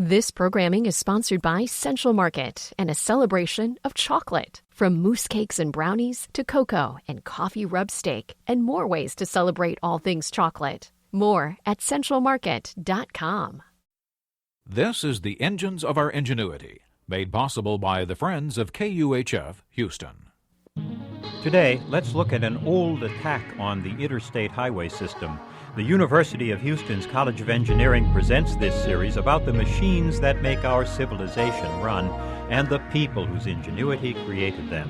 This programming is sponsored by Central Market and a celebration of chocolate. From mousse cakes and brownies to cocoa and coffee rub steak and more ways to celebrate all things chocolate. More at centralmarket.com. This is the Engines of Our Ingenuity, made possible by the Friends of KUHF Houston. Today, let's look at an old attack on the Interstate Highway System. The University of Houston's College of Engineering presents this series about the machines that make our civilization run and the people whose ingenuity created them.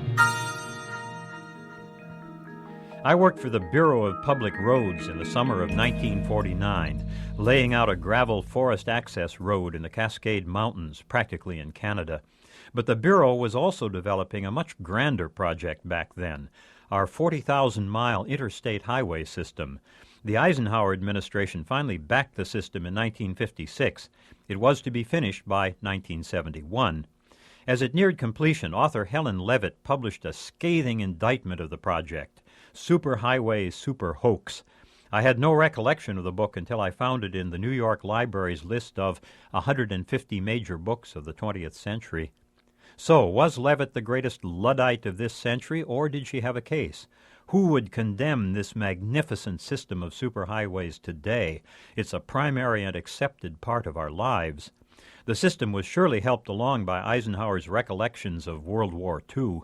I worked for the Bureau of Public Roads in the summer of 1949, laying out a gravel forest access road in the Cascade Mountains, practically in Canada. But the Bureau was also developing a much grander project back then, our 40,000-mile Interstate Highway System. The Eisenhower administration finally backed the system in 1956. It was to be finished by 1971. As it neared completion, author Helen Levitt published a scathing indictment of the project, Superhighways, Super Hoax. I had no recollection of the book until I found it in the New York Library's list of 150 major books of the 20th century. So, was Levitt the greatest Luddite of this century, or did she have a case? Who would condemn this magnificent system of superhighways today? It's a primary and accepted part of our lives. The system was surely helped along by Eisenhower's recollections of World War II.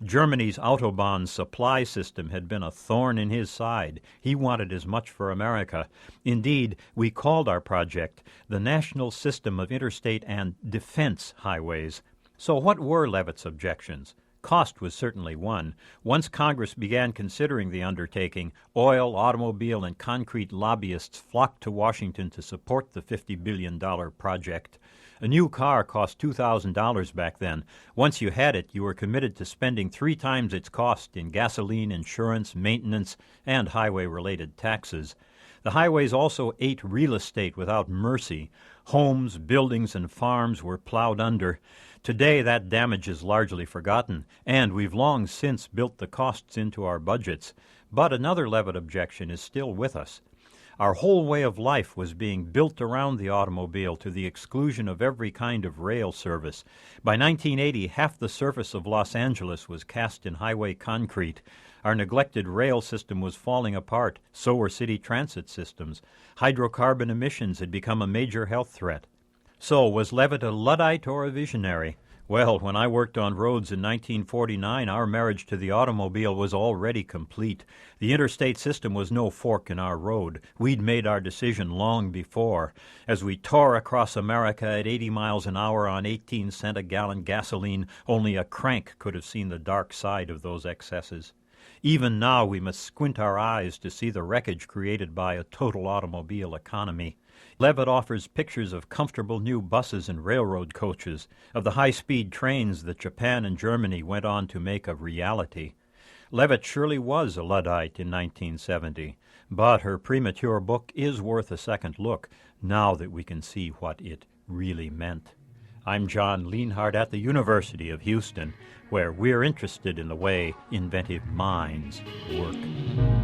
Germany's Autobahn supply system had been a thorn in his side. He wanted as much for America. Indeed, we called our project the National System of Interstate and Defense Highways. So what were Levitt's objections? Cost was certainly one. Once Congress began considering the undertaking, oil, automobile, and concrete lobbyists flocked to Washington to support the $50 billion project. A new car cost $2,000 back then. Once you had it, you were committed to spending 3 times its cost in gasoline, insurance, maintenance, and highway-related taxes. The highways also ate real estate without mercy. Homes, buildings, and farms were plowed under. Today, that damage is largely forgotten, and we've long since built the costs into our budgets. But another Levitt objection is still with us. Our whole way of life was being built around the automobile to the exclusion of every kind of rail service. By 1980, half the surface of Los Angeles was cast in highway concrete. Our neglected rail system was falling apart, so were city transit systems. Hydrocarbon emissions had become a major health threat. So, was Levitt a Luddite or a visionary? Well, when I worked on roads in 1949, our marriage to the automobile was already complete. The interstate system was no fork in our road. We'd made our decision long before. As we tore across America at 80 miles an hour on 18-cent-a-gallon gasoline, only a crank could have seen the dark side of those excesses. Even now, we must squint our eyes to see the wreckage created by a total automobile economy. Levitt offers pictures of comfortable new buses and railroad coaches, of the high-speed trains that Japan and Germany went on to make a reality. Levitt surely was a Luddite in 1970, but her premature book is worth a second look, now that we can see what it really meant. I'm John Lienhardt at the University of Houston, where we're interested in the way inventive minds work.